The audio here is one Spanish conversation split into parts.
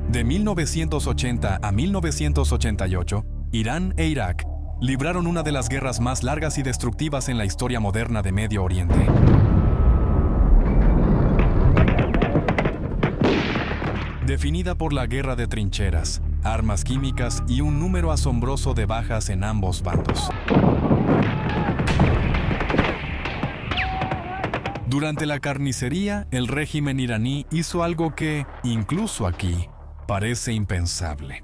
De 1980 a 1988, Irán e Irak libraron una de las guerras más largas y destructivas en la historia moderna de Medio Oriente. Definida por la guerra de trincheras, armas químicas y un número asombroso de bajas en ambos bandos. Durante la carnicería, el régimen iraní hizo algo que, incluso aquí, parece impensable.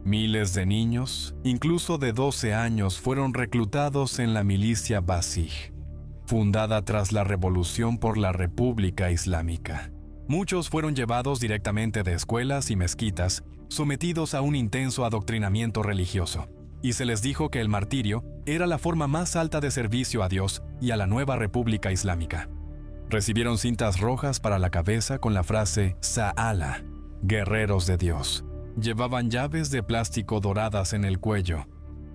Miles de niños, incluso de 12 años, fueron reclutados en la milicia Basij, fundada tras la revolución por la República Islámica. Muchos fueron llevados directamente de escuelas y mezquitas, sometidos a un intenso adoctrinamiento religioso, y se les dijo que el martirio era la forma más alta de servicio a Dios y a la nueva República Islámica. Recibieron cintas rojas para la cabeza con la frase Sa'ala, guerreros de Dios. Llevaban llaves de plástico doradas en el cuello,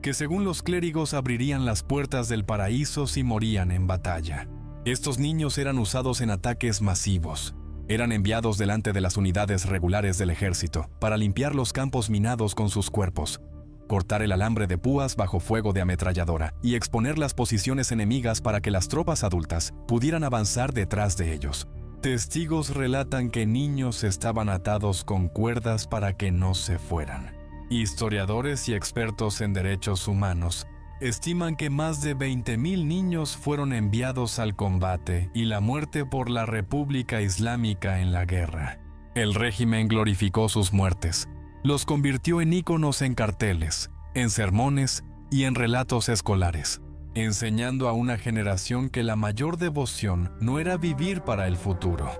que según los clérigos abrirían las puertas del paraíso si morían en batalla. Estos niños eran usados en ataques masivos. Eran enviados delante de las unidades regulares del ejército para limpiar los campos minados con sus cuerpos, cortar el alambre de púas bajo fuego de ametralladora y exponer las posiciones enemigas para que las tropas adultas pudieran avanzar detrás de ellos. Testigos relatan que niños estaban atados con cuerdas para que no se fueran. Historiadores y expertos en derechos humanos estiman que más de 20.000 niños fueron enviados al combate y la muerte por la República Islámica en la guerra. El régimen glorificó sus muertes, los convirtió en íconos en carteles, en sermones y en relatos escolares, enseñando a una generación que la mayor devoción no era vivir para el futuro,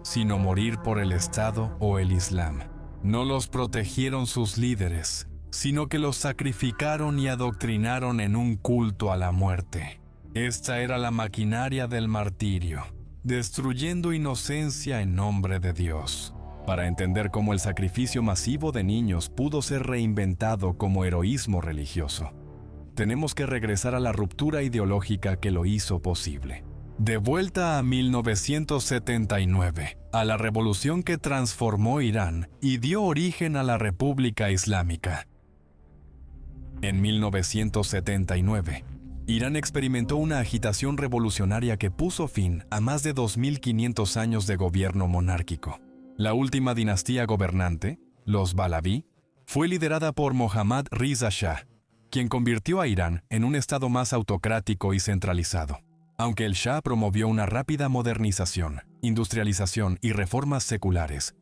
sino morir por el Estado o el Islam. No los protegieron sus líderes, sino que los sacrificaron y adoctrinaron en un culto a la muerte. Esta era la maquinaria del martirio, destruyendo inocencia en nombre de Dios. Para entender cómo el sacrificio masivo de niños pudo ser reinventado como heroísmo religioso, tenemos que regresar a la ruptura ideológica que lo hizo posible. De vuelta a 1979, a la revolución que transformó Irán y dio origen a la República Islámica. En 1979, Irán experimentó una agitación revolucionaria que puso fin a más de 2.500 años de gobierno monárquico. La última dinastía gobernante, los Pahlaví, fue liderada por Mohammad Riza Shah, quien convirtió a Irán en un estado más autocrático y centralizado. Aunque el Shah promovió una rápida modernización, industrialización y reformas seculares,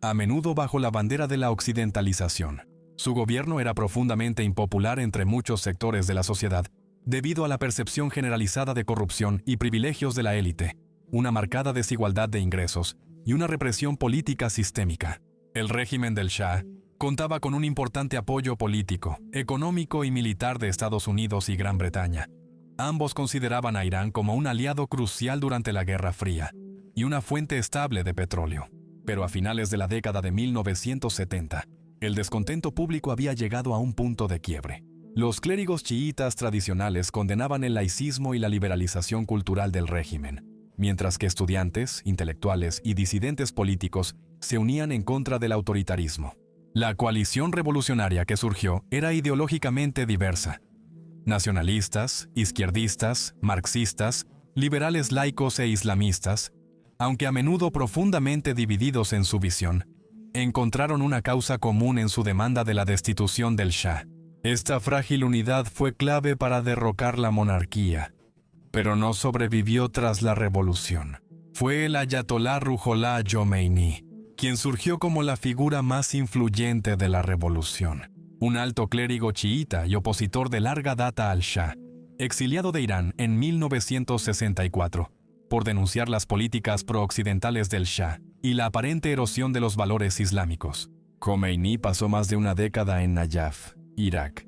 a menudo bajo la bandera de la occidentalización, su gobierno era profundamente impopular entre muchos sectores de la sociedad debido a la percepción generalizada de corrupción y privilegios de la élite, una marcada desigualdad de ingresos y una represión política sistémica. El régimen del Shah contaba con un importante apoyo político, económico y militar de Estados Unidos y Gran Bretaña. Ambos consideraban a Irán como un aliado crucial durante la Guerra Fría y una fuente estable de petróleo. Pero a finales de la década de 1970, el descontento público había llegado a un punto de quiebre. Los clérigos chiítas tradicionales condenaban el laicismo y la liberalización cultural del régimen, mientras que estudiantes, intelectuales y disidentes políticos se unían en contra del autoritarismo. La coalición revolucionaria que surgió era ideológicamente diversa. Nacionalistas, izquierdistas, marxistas, liberales laicos e islamistas, aunque a menudo profundamente divididos en su visión, encontraron una causa común en su demanda de la destitución del Shah. Esta frágil unidad fue clave para derrocar la monarquía, pero no sobrevivió tras la revolución. Fue el ayatolá Ruhollah Jomeini, quien surgió como la figura más influyente de la revolución. Un alto clérigo chiita y opositor de larga data al Shah, exiliado de Irán en 1964, por denunciar las políticas pro-occidentales del Shah y la aparente erosión de los valores islámicos. Khomeini pasó más de una década en Nayaf, Irak,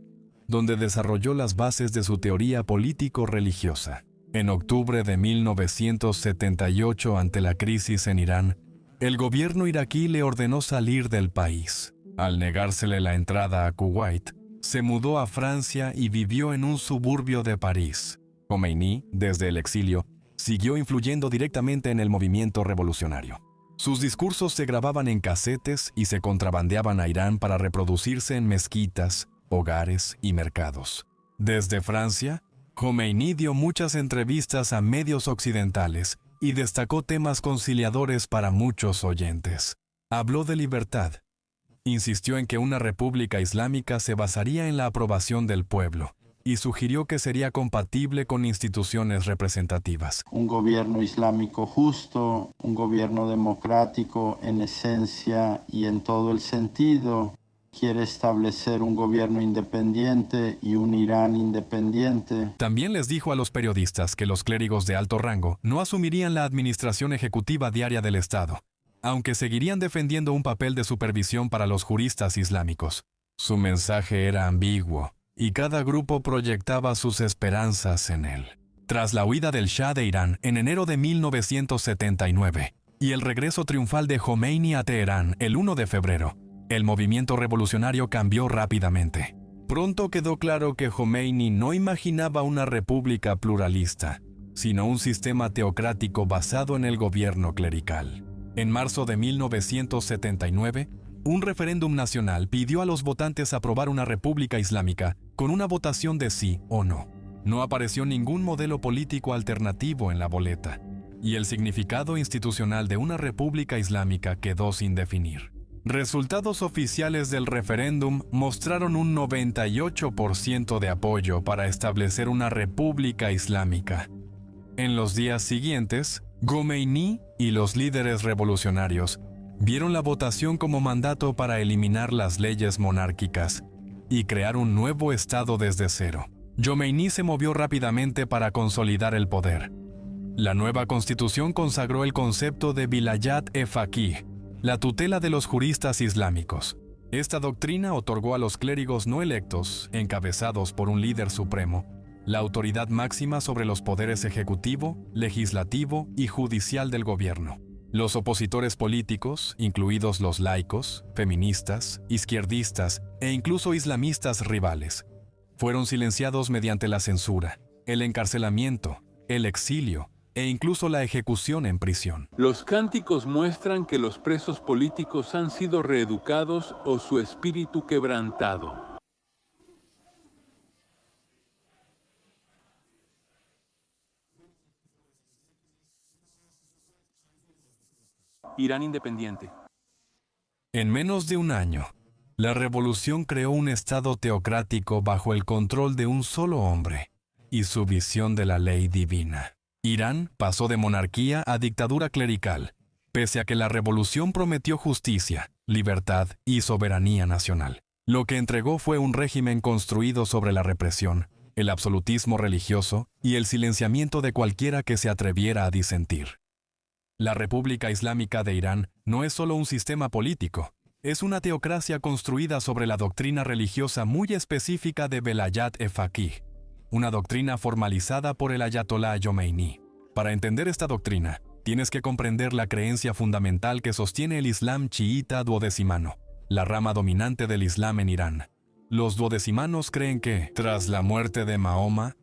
donde desarrolló las bases de su teoría político-religiosa. En octubre de 1978, ante la crisis en Irán, el gobierno iraquí le ordenó salir del país. Al negársele la entrada a Kuwait, se mudó a Francia y vivió en un suburbio de París. Khomeini, desde el exilio, siguió influyendo directamente en el movimiento revolucionario. Sus discursos se grababan en casetes y se contrabandeaban a Irán para reproducirse en mezquitas, hogares y mercados. Desde Francia, Jomeini dio muchas entrevistas a medios occidentales y destacó temas conciliadores para muchos oyentes. Habló de libertad. Insistió en que una república islámica se basaría en la aprobación del pueblo y sugirió que sería compatible con instituciones representativas. Un gobierno islámico justo, un gobierno democrático en esencia y en todo el sentido. Quiere establecer un gobierno independiente y un Irán independiente. También les dijo a los periodistas que los clérigos de alto rango no asumirían la administración ejecutiva diaria del Estado, aunque seguirían defendiendo un papel de supervisión para los juristas islámicos. Su mensaje era ambiguo, y cada grupo proyectaba sus esperanzas en él. Tras la huida del Shah de Irán en enero de 1979 y el regreso triunfal de Jomeini a Teherán el 1 de febrero, el movimiento revolucionario cambió rápidamente. Pronto quedó claro que Jomeini no imaginaba una república pluralista, sino un sistema teocrático basado en el gobierno clerical. En marzo de 1979, un referéndum nacional pidió a los votantes aprobar una república islámica con una votación de sí o no. No apareció ningún modelo político alternativo en la boleta, y el significado institucional de una república islámica quedó sin definir. Resultados oficiales del referéndum mostraron un 98% de apoyo para establecer una república islámica. En los días siguientes, Jomeini y los líderes revolucionarios vieron la votación como mandato para eliminar las leyes monárquicas y crear un nuevo Estado desde cero. Jomeini se movió rápidamente para consolidar el poder. La nueva constitución consagró el concepto de Vilayat-e-Faqih, la tutela de los juristas islámicos. Esta doctrina otorgó a los clérigos no electos, encabezados por un líder supremo, la autoridad máxima sobre los poderes ejecutivo, legislativo y judicial del gobierno. Los opositores políticos, incluidos los laicos, feministas, izquierdistas e incluso islamistas rivales, fueron silenciados mediante la censura, el encarcelamiento, el exilio e incluso la ejecución en prisión. Los cánticos muestran que los presos políticos han sido reeducados o su espíritu quebrantado. Irán independiente. En menos de un año, la revolución creó un estado teocrático bajo el control de un solo hombre y su visión de la ley divina. Irán pasó de monarquía a dictadura clerical, pese a que la revolución prometió justicia, libertad y soberanía nacional. Lo que entregó fue un régimen construido sobre la represión, el absolutismo religioso y el silenciamiento de cualquiera que se atreviera a disentir. La República Islámica de Irán no es solo un sistema político, es una teocracia construida sobre la doctrina religiosa muy específica de Velayat-e-Faqih, una doctrina formalizada por el Ayatolá Jomeini. Para entender esta doctrina, tienes que comprender la creencia fundamental que sostiene el Islam chiita duodecimano, la rama dominante del Islam en Irán. Los duodecimanos creen que, tras la muerte de Mahoma,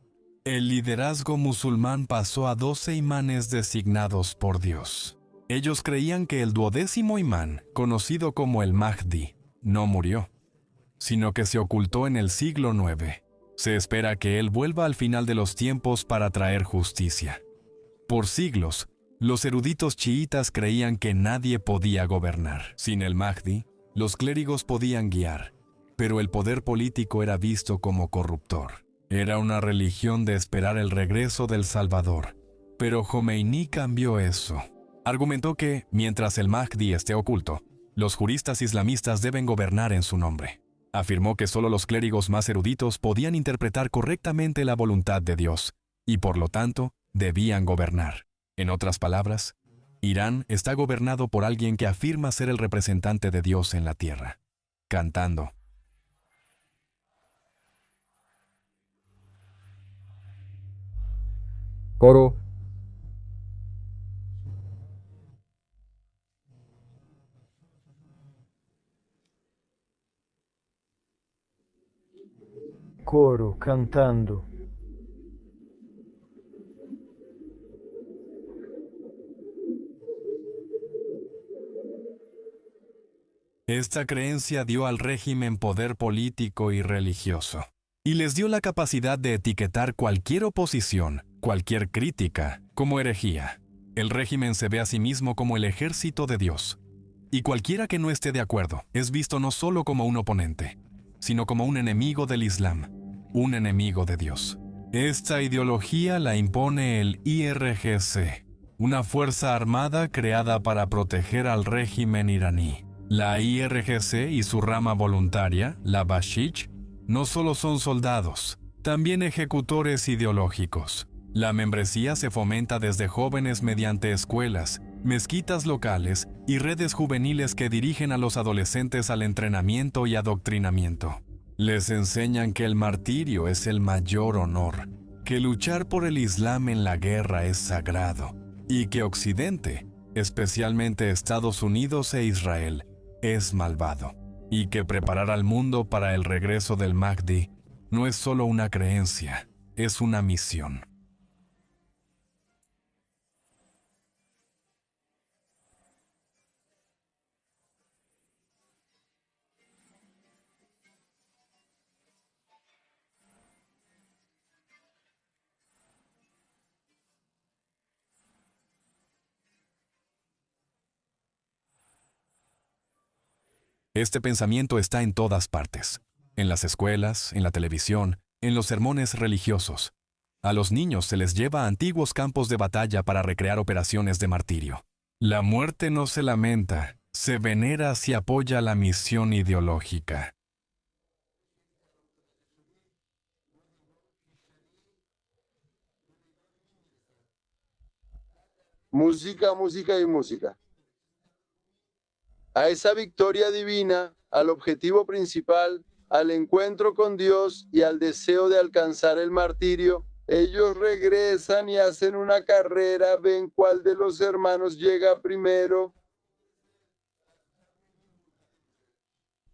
el liderazgo musulmán pasó a 12 imanes designados por Dios. Ellos creían que el 12º imán, conocido como el Mahdi, no murió, sino que se ocultó en el siglo IX. Se espera que él vuelva al final de los tiempos para traer justicia. Por siglos, los eruditos chiitas creían que nadie podía gobernar. Sin el Mahdi, los clérigos podían guiar, pero el poder político era visto como corruptor. Era una religión de esperar el regreso del Salvador, pero Jomeini cambió eso. Argumentó que, mientras el Mahdi esté oculto, los juristas islamistas deben gobernar en su nombre. Afirmó que solo los clérigos más eruditos podían interpretar correctamente la voluntad de Dios, y por lo tanto, debían gobernar. En otras palabras, Irán está gobernado por alguien que afirma ser el representante de Dios en la tierra, cantando. Coro. Coro cantando. Esta creencia dio al régimen poder político y religioso, y les dio la capacidad de etiquetar cualquier oposición, cualquier crítica, como herejía. El régimen se ve a sí mismo como el ejército de Dios, y cualquiera que no esté de acuerdo es visto no solo como un oponente, sino como un enemigo del Islam, un enemigo de Dios. Esta ideología la impone el IRGC, una fuerza armada creada para proteger al régimen iraní. La IRGC y su rama voluntaria, la Basij, no solo son soldados, también ejecutores ideológicos. La membresía se fomenta desde jóvenes mediante escuelas, mezquitas locales y redes juveniles que dirigen a los adolescentes al entrenamiento y adoctrinamiento. Les enseñan que el martirio es el mayor honor, que luchar por el Islam en la guerra es sagrado, y que Occidente, especialmente Estados Unidos e Israel, es malvado, y que preparar al mundo para el regreso del Mahdi no es solo una creencia, es una misión. Este pensamiento está en todas partes, en las escuelas, en la televisión, en los sermones religiosos. A los niños se les lleva a antiguos campos de batalla para recrear operaciones de martirio. La muerte no se lamenta, se venera si apoya la misión ideológica. Música, música y música. A esa victoria divina, al objetivo principal, al encuentro con Dios y al deseo de alcanzar el martirio, ellos regresan y hacen una carrera, ven cuál de los hermanos llega primero,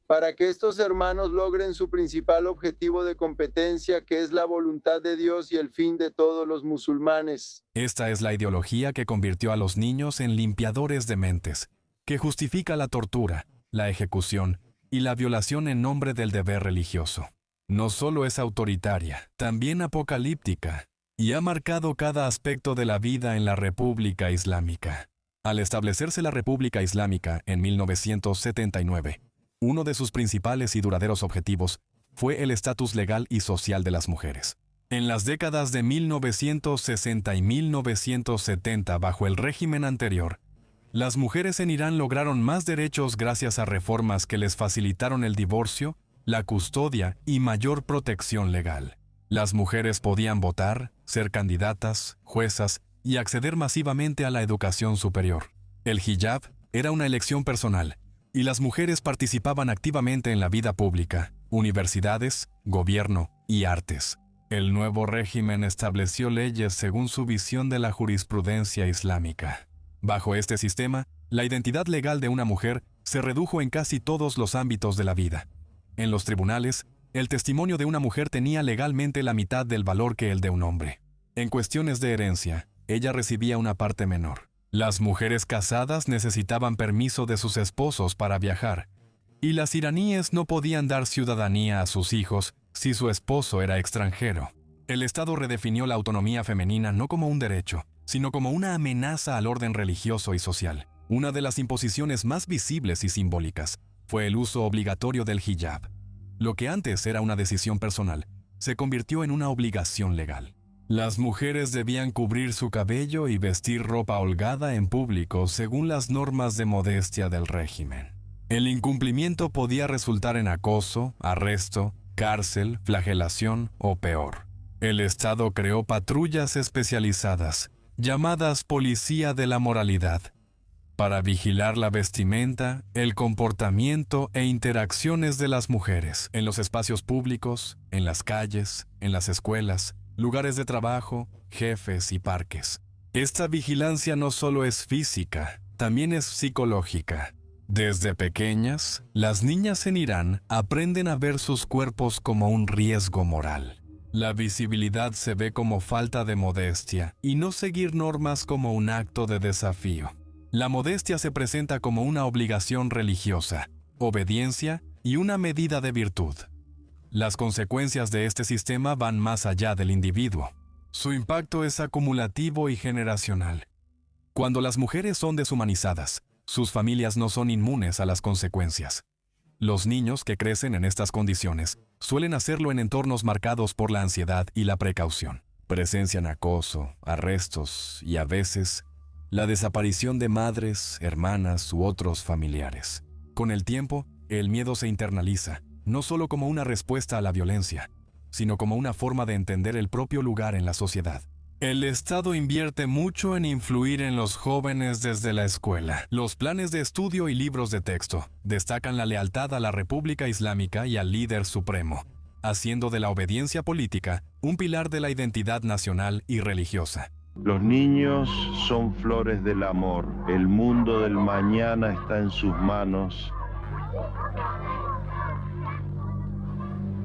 para que estos hermanos logren su principal objetivo de competencia, que es la voluntad de Dios y el fin de todos los musulmanes. Esta es la ideología que convirtió a los niños en limpiadores de mentes, que justifica la tortura, la ejecución y la violación en nombre del deber religioso. No solo es autoritaria, también apocalíptica, y ha marcado cada aspecto de la vida en la República Islámica. Al establecerse la República Islámica en 1979, uno de sus principales y duraderos objetivos fue el estatus legal y social de las mujeres. En las décadas de 1960 y 1970, bajo el régimen anterior, las mujeres en Irán lograron más derechos gracias a reformas que les facilitaron el divorcio, la custodia y mayor protección legal. Las mujeres podían votar, ser candidatas, juezas y acceder masivamente a la educación superior. El hijab era una elección personal, y las mujeres participaban activamente en la vida pública, universidades, gobierno y artes. El nuevo régimen estableció leyes según su visión de la jurisprudencia islámica. Bajo este sistema, la identidad legal de una mujer se redujo en casi todos los ámbitos de la vida. En los tribunales, el testimonio de una mujer tenía legalmente la mitad del valor que el de un hombre. En cuestiones de herencia, ella recibía una parte menor. Las mujeres casadas necesitaban permiso de sus esposos para viajar, y las iraníes no podían dar ciudadanía a sus hijos si su esposo era extranjero. El Estado redefinió la autonomía femenina no como un derecho, sino como una amenaza al orden religioso y social. Una de las imposiciones más visibles y simbólicas fue el uso obligatorio del hijab. Lo que antes era una decisión personal, se convirtió en una obligación legal. Las mujeres debían cubrir su cabello y vestir ropa holgada en público según las normas de modestia del régimen. El incumplimiento podía resultar en acoso, arresto, cárcel, flagelación o peor. El Estado creó patrullas especializadas, llamadas Policía de la Moralidad, para vigilar la vestimenta, el comportamiento e interacciones de las mujeres en los espacios públicos, en las calles, en las escuelas, lugares de trabajo, jefes y parques. Esta vigilancia no solo es física, también es psicológica. Desde pequeñas, las niñas en Irán aprenden a ver sus cuerpos como un riesgo moral. La visibilidad se ve como falta de modestia y no seguir normas como un acto de desafío. La modestia se presenta como una obligación religiosa, obediencia y una medida de virtud. Las consecuencias de este sistema van más allá del individuo. Su impacto es acumulativo y generacional. Cuando las mujeres son deshumanizadas, sus familias no son inmunes a las consecuencias. Los niños que crecen en estas condiciones suelen hacerlo en entornos marcados por la ansiedad y la precaución. Presencian acoso, arrestos y a veces la desaparición de madres, hermanas u otros familiares. Con el tiempo, el miedo se internaliza, no solo como una respuesta a la violencia, sino como una forma de entender el propio lugar en la sociedad. El Estado invierte mucho en influir en los jóvenes desde la escuela. Los planes de estudio y libros de texto destacan la lealtad a la República Islámica y al líder supremo, haciendo de la obediencia política un pilar de la identidad nacional y religiosa. Los niños son flores del amor. El mundo del mañana está en sus manos.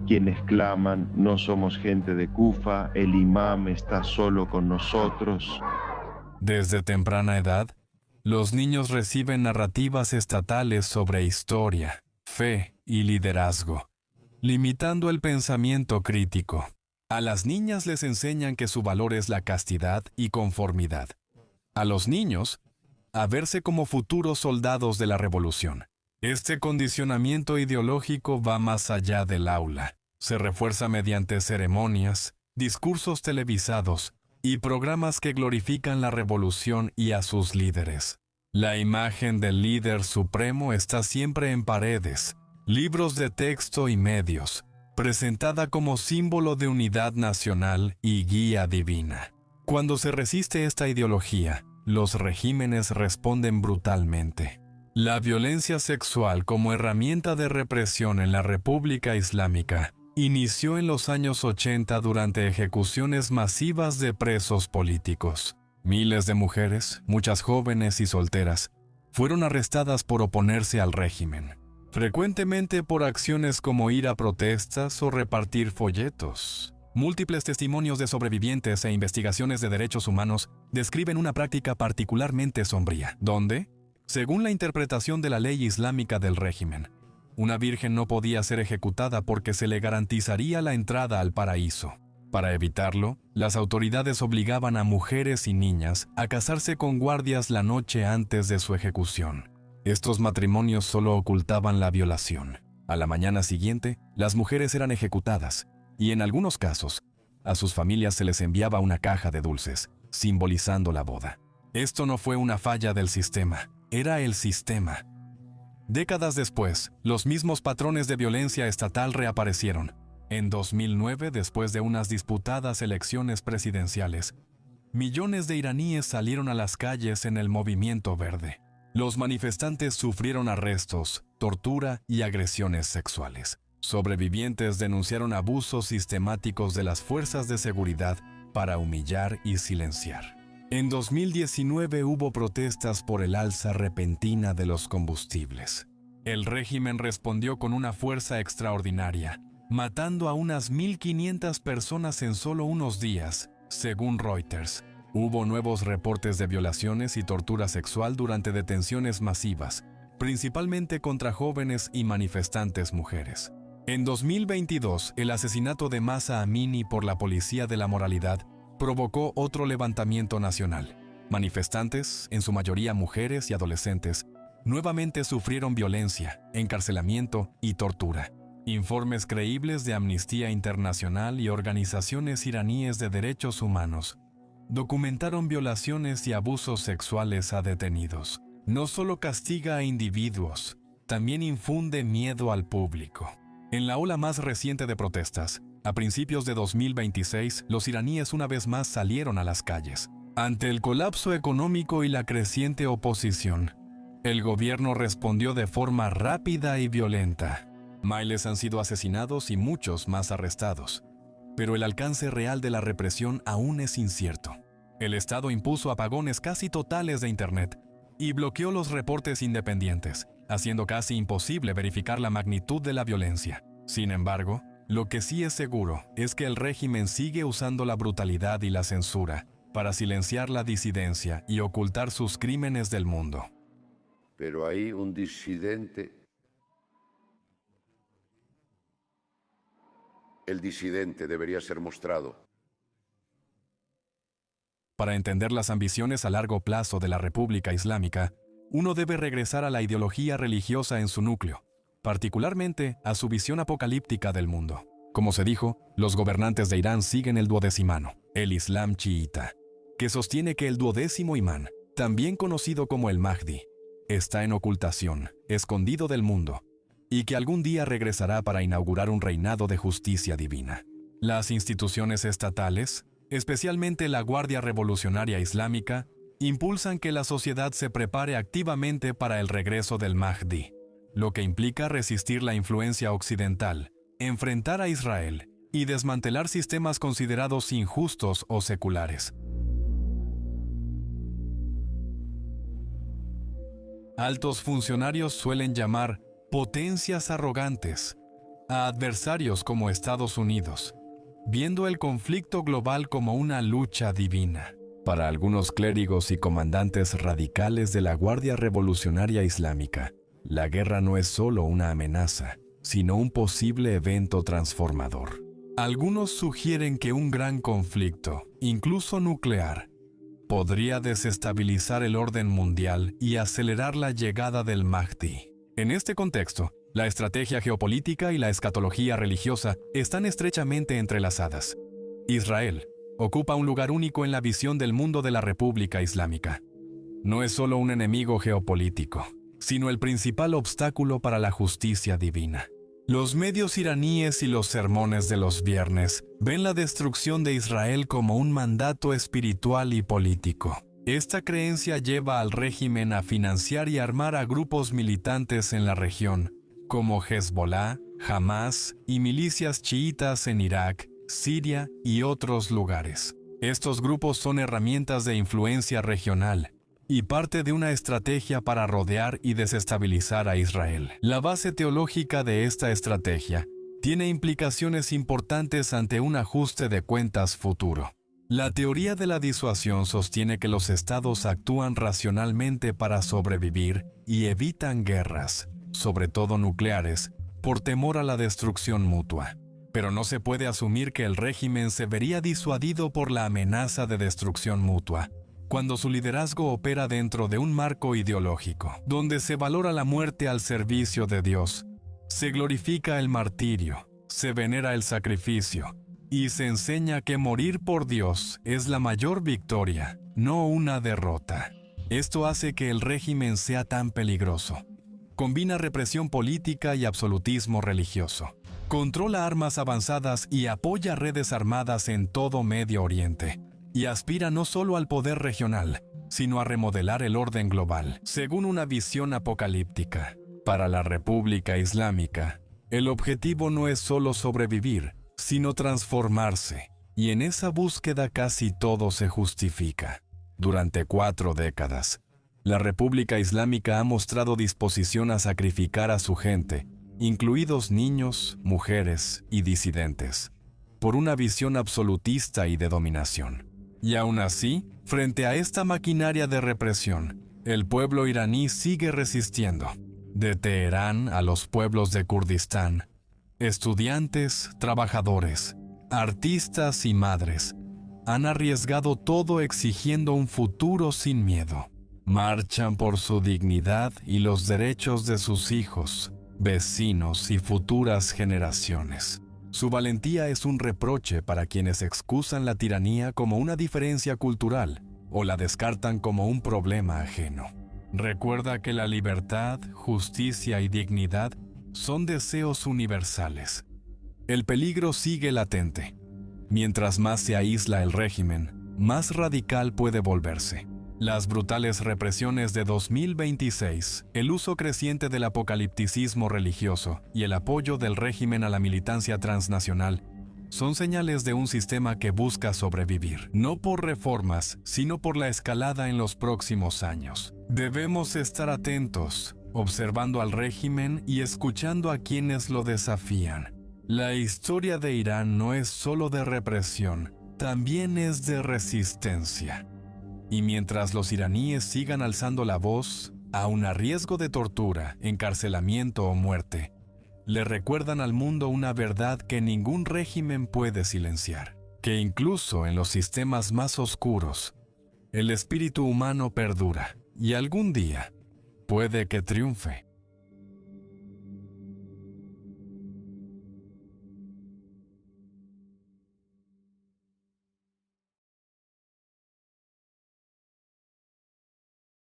Quienes claman, no somos gente de Kufa, el imam está solo con nosotros. Desde temprana edad, los niños reciben narrativas estatales sobre historia, fe y liderazgo, limitando el pensamiento crítico. A las niñas les enseñan que su valor es la castidad y conformidad. A los niños, a verse como futuros soldados de la revolución. Este condicionamiento ideológico va más allá del aula. Se refuerza mediante ceremonias, discursos televisados y programas que glorifican la revolución y a sus líderes. La imagen del líder supremo está siempre en paredes, libros de texto y medios, presentada como símbolo de unidad nacional y guía divina. Cuando se resiste esta ideología, los regímenes responden brutalmente. La violencia sexual como herramienta de represión en la República Islámica inició en los años 80 durante ejecuciones masivas de presos políticos. Miles de mujeres, muchas jóvenes y solteras, fueron arrestadas por oponerse al régimen, frecuentemente por acciones como ir a protestas o repartir folletos. Múltiples testimonios de sobrevivientes e investigaciones de derechos humanos describen una práctica particularmente sombría, donde, según la interpretación de la ley islámica del régimen, una virgen no podía ser ejecutada porque se le garantizaría la entrada al paraíso. Para evitarlo, las autoridades obligaban a mujeres y niñas a casarse con guardias la noche antes de su ejecución. Estos matrimonios solo ocultaban la violación. A la mañana siguiente, las mujeres eran ejecutadas, y en algunos casos, a sus familias se les enviaba una caja de dulces, simbolizando la boda. Esto no fue una falla del sistema, era el sistema. Décadas después, los mismos patrones de violencia estatal reaparecieron. En 2009, después de unas disputadas elecciones presidenciales, millones de iraníes salieron a las calles en el Movimiento Verde. Los manifestantes sufrieron arrestos, tortura y agresiones sexuales. Sobrevivientes denunciaron abusos sistemáticos de las fuerzas de seguridad para humillar y silenciar. En 2019 hubo protestas por el alza repentina de los combustibles. El régimen respondió con una fuerza extraordinaria, matando a unas 1.500 personas en solo unos días, según Reuters. Hubo nuevos reportes de violaciones y tortura sexual durante detenciones masivas, principalmente contra jóvenes y manifestantes mujeres. En 2022, el asesinato de Mahsa Amini por la Policía de la Moralidad provocó otro levantamiento nacional. Manifestantes, en su mayoría mujeres y adolescentes, nuevamente sufrieron violencia, encarcelamiento y tortura. Informes creíbles de Amnistía Internacional y organizaciones iraníes de derechos humanos documentaron violaciones y abusos sexuales a detenidos. No solo castiga a individuos, también infunde miedo al público. En la ola más reciente de protestas, a principios de 2026, los iraníes una vez más salieron a las calles. Ante el colapso económico y la creciente oposición, el gobierno respondió de forma rápida y violenta. Miles han sido asesinados y muchos más arrestados, pero el alcance real de la represión aún es incierto. El Estado impuso apagones casi totales de Internet y bloqueó los reportes independientes, haciendo casi imposible verificar la magnitud de la violencia. Sin embargo, lo que sí es seguro es que el régimen sigue usando la brutalidad y la censura para silenciar la disidencia y ocultar sus crímenes del mundo. Pero hay un disidente el disidente debería ser mostrado. Para entender las ambiciones a largo plazo de la República Islámica, uno debe regresar a la ideología religiosa en su núcleo, particularmente a su visión apocalíptica del mundo. Como se dijo, los gobernantes de Irán siguen el duodecimano, el Islam chiita, que sostiene que el duodécimo imán, también conocido como el Mahdi, está en ocultación, escondido del mundo, y que algún día regresará para inaugurar un reinado de justicia divina. Las instituciones estatales, especialmente la Guardia Revolucionaria Islámica, impulsan que la sociedad se prepare activamente para el regreso del Mahdi, lo que implica resistir la influencia occidental, enfrentar a Israel y desmantelar sistemas considerados injustos o seculares. Altos funcionarios suelen llamar potencias arrogantes a adversarios como Estados Unidos, viendo el conflicto global como una lucha divina. Para algunos clérigos y comandantes radicales de la Guardia Revolucionaria Islámica, la guerra no es solo una amenaza, sino un posible evento transformador. Algunos sugieren que un gran conflicto, incluso nuclear, podría desestabilizar el orden mundial y acelerar la llegada del Mahdi. En este contexto, la estrategia geopolítica y la escatología religiosa están estrechamente entrelazadas. Israel ocupa un lugar único en la visión del mundo de la República Islámica. No es solo un enemigo geopolítico, sino el principal obstáculo para la justicia divina. Los medios iraníes y los sermones de los viernes ven la destrucción de Israel como un mandato espiritual y político. Esta creencia lleva al régimen a financiar y armar a grupos militantes en la región, como Hezbollah, Hamas y milicias chiitas en Irak, Siria y otros lugares. Estos grupos son herramientas de influencia regional y parte de una estrategia para rodear y desestabilizar a Israel. La base teológica de esta estrategia tiene implicaciones importantes ante un ajuste de cuentas futuro. La teoría de la disuasión sostiene que los estados actúan racionalmente para sobrevivir y evitan guerras, sobre todo nucleares, por temor a la destrucción mutua. Pero no se puede asumir que el régimen se vería disuadido por la amenaza de destrucción mutua, cuando su liderazgo opera dentro de un marco ideológico, donde se valora la muerte al servicio de Dios, se glorifica el martirio, se venera el sacrificio, y se enseña que morir por Dios es la mayor victoria, no una derrota. Esto hace que el régimen sea tan peligroso. Combina represión política y absolutismo religioso. Controla armas avanzadas y apoya redes armadas en todo Medio Oriente. Y aspira no solo al poder regional, sino a remodelar el orden global, según una visión apocalíptica. Para la República Islámica, el objetivo no es solo sobrevivir, sino transformarse, y en esa búsqueda casi todo se justifica. Durante 4 décadas, la República Islámica ha mostrado disposición a sacrificar a su gente, incluidos niños, mujeres y disidentes, por una visión absolutista y de dominación. Y aún así, frente a esta maquinaria de represión, el pueblo iraní sigue resistiendo. De Teherán a los pueblos de Kurdistán, estudiantes, trabajadores, artistas y madres han arriesgado todo exigiendo un futuro sin miedo. Marchan por su dignidad y los derechos de sus hijos, vecinos y futuras generaciones. Su valentía es un reproche para quienes excusan la tiranía como una diferencia cultural o la descartan como un problema ajeno. Recuerda que la libertad, justicia y dignidad son deseos universales. El peligro sigue latente. Mientras más se aísla el régimen, más radical puede volverse. Las brutales represiones de 2026, el uso creciente del apocalipticismo religioso y el apoyo del régimen a la militancia transnacional son señales de un sistema que busca sobrevivir, no por reformas, sino por la escalada en los próximos años. Debemos estar atentos, observando al régimen y escuchando a quienes lo desafían. La historia de Irán no es solo de represión, también es de resistencia. Y mientras los iraníes sigan alzando la voz, aun a riesgo de tortura, encarcelamiento o muerte, le recuerdan al mundo una verdad que ningún régimen puede silenciar, que incluso en los sistemas más oscuros, el espíritu humano perdura y algún día puede que triunfe.